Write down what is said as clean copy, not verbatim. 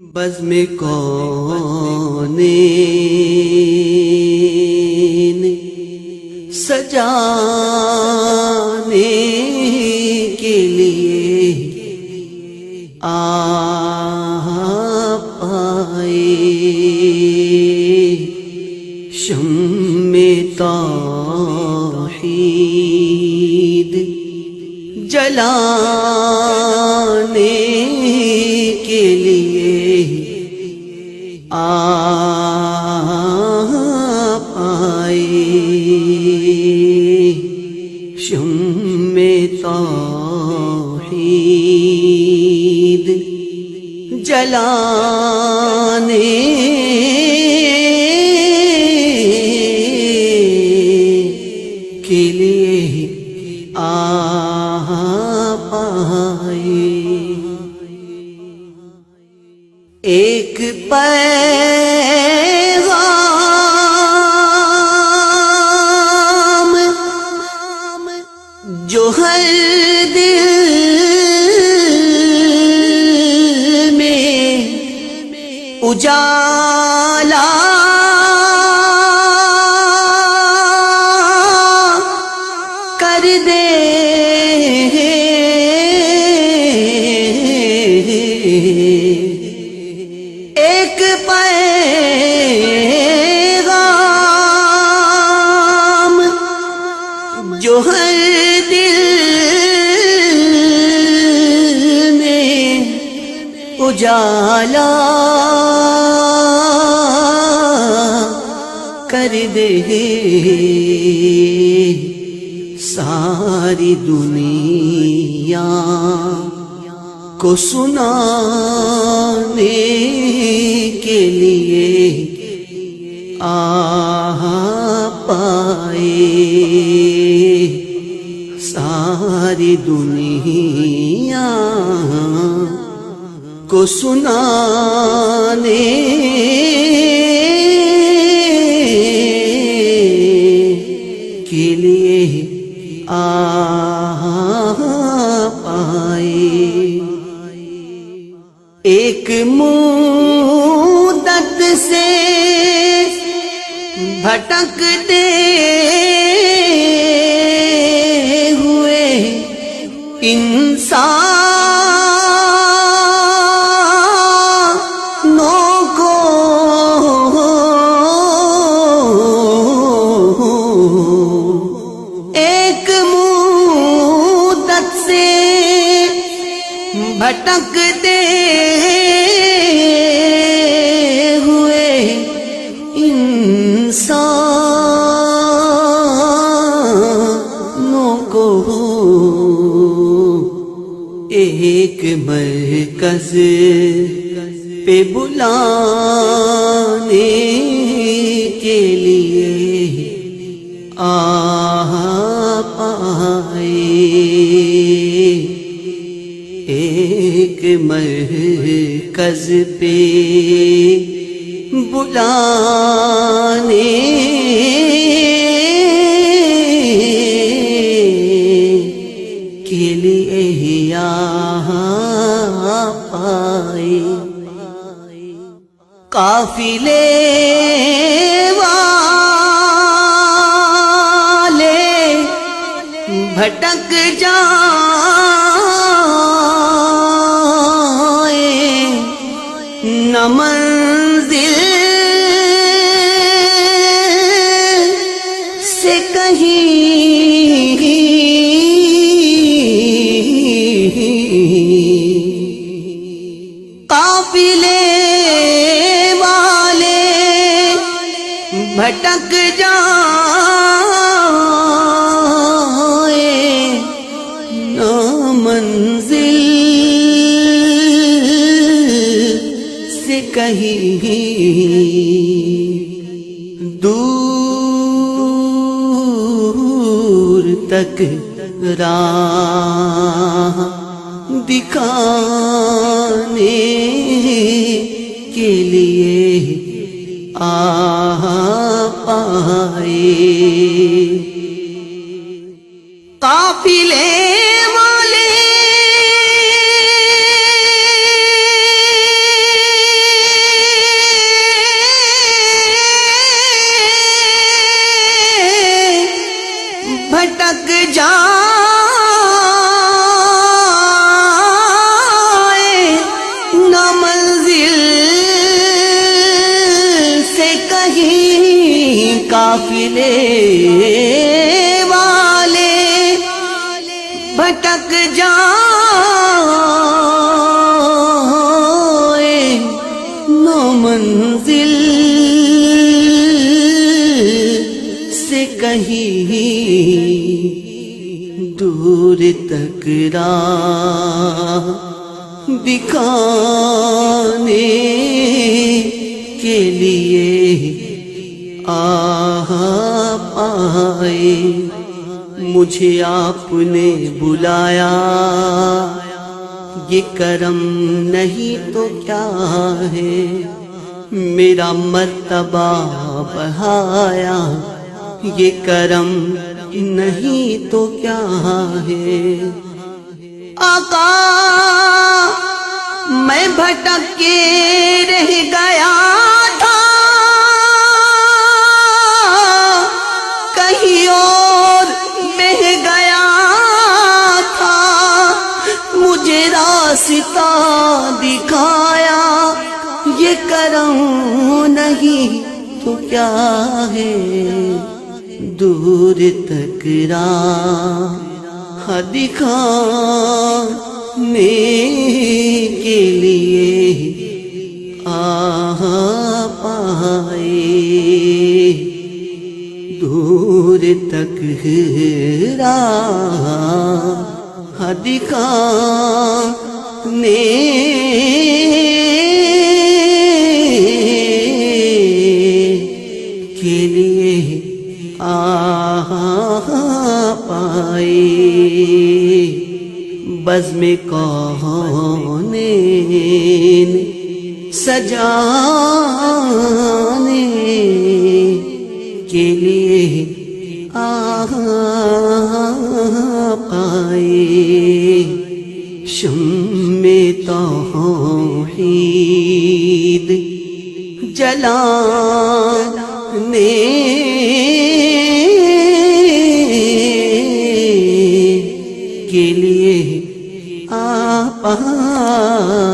بزم کونین سجانے کے لیے آپ آئے، شمع توحید جلانے کے لیے آپ آئے، شمع توحید جلانے کے لیے آپ آئے۔ ایک پیغام جو ہر دل میں اجالا کر دے، ایک پیغام جو ہر دل میں اجالا کر دے، ساری دنیا کو سنانے کے لیے آپ آئے، ساری دنیا کو سنانے کے لیے آپ آئے۔ ایک مدت سے بھٹکتے ہوئے انسانوں کو ایک مدت سے بھٹکتے ہوئے انسانوں کو ایک مرکز پہ بلانے کے لیے آپ آئے، ایک مرکز پہ بلانے کے لیے آپ آئے۔ قافلے والے بھٹک جائیں، نہ منزل سے کہیں قافلے والے بھٹک جائیں، نہ منزل سے کہیں دور تک راہ دکھانے کے لیے آپ آئے۔ قافلے والے قافلے والے بھٹک جائیں نو منزل سے کہیں دور تک راہ دکھانے کے لیے آ پائے مجھے آپ نے بلایا یہ کرم نہیں تو کیا ہے میرا مرتبہ بڑھایا یہ کرم نہیں تو کیا ہے آقا میں بھٹک کے رہ گیا تھا کہیں اور بہ گیا تھا مجھے راستہ دکھایا یہ کرم نہیں تو کیا ہے دور تک راہ دکھانے کے لیے آ پائے دور تک راہ دکھانے کے لیے آ پائے بزم کونین سجانے کے لیے آ پائے شمع توحید جلانے کے لیے آ پائے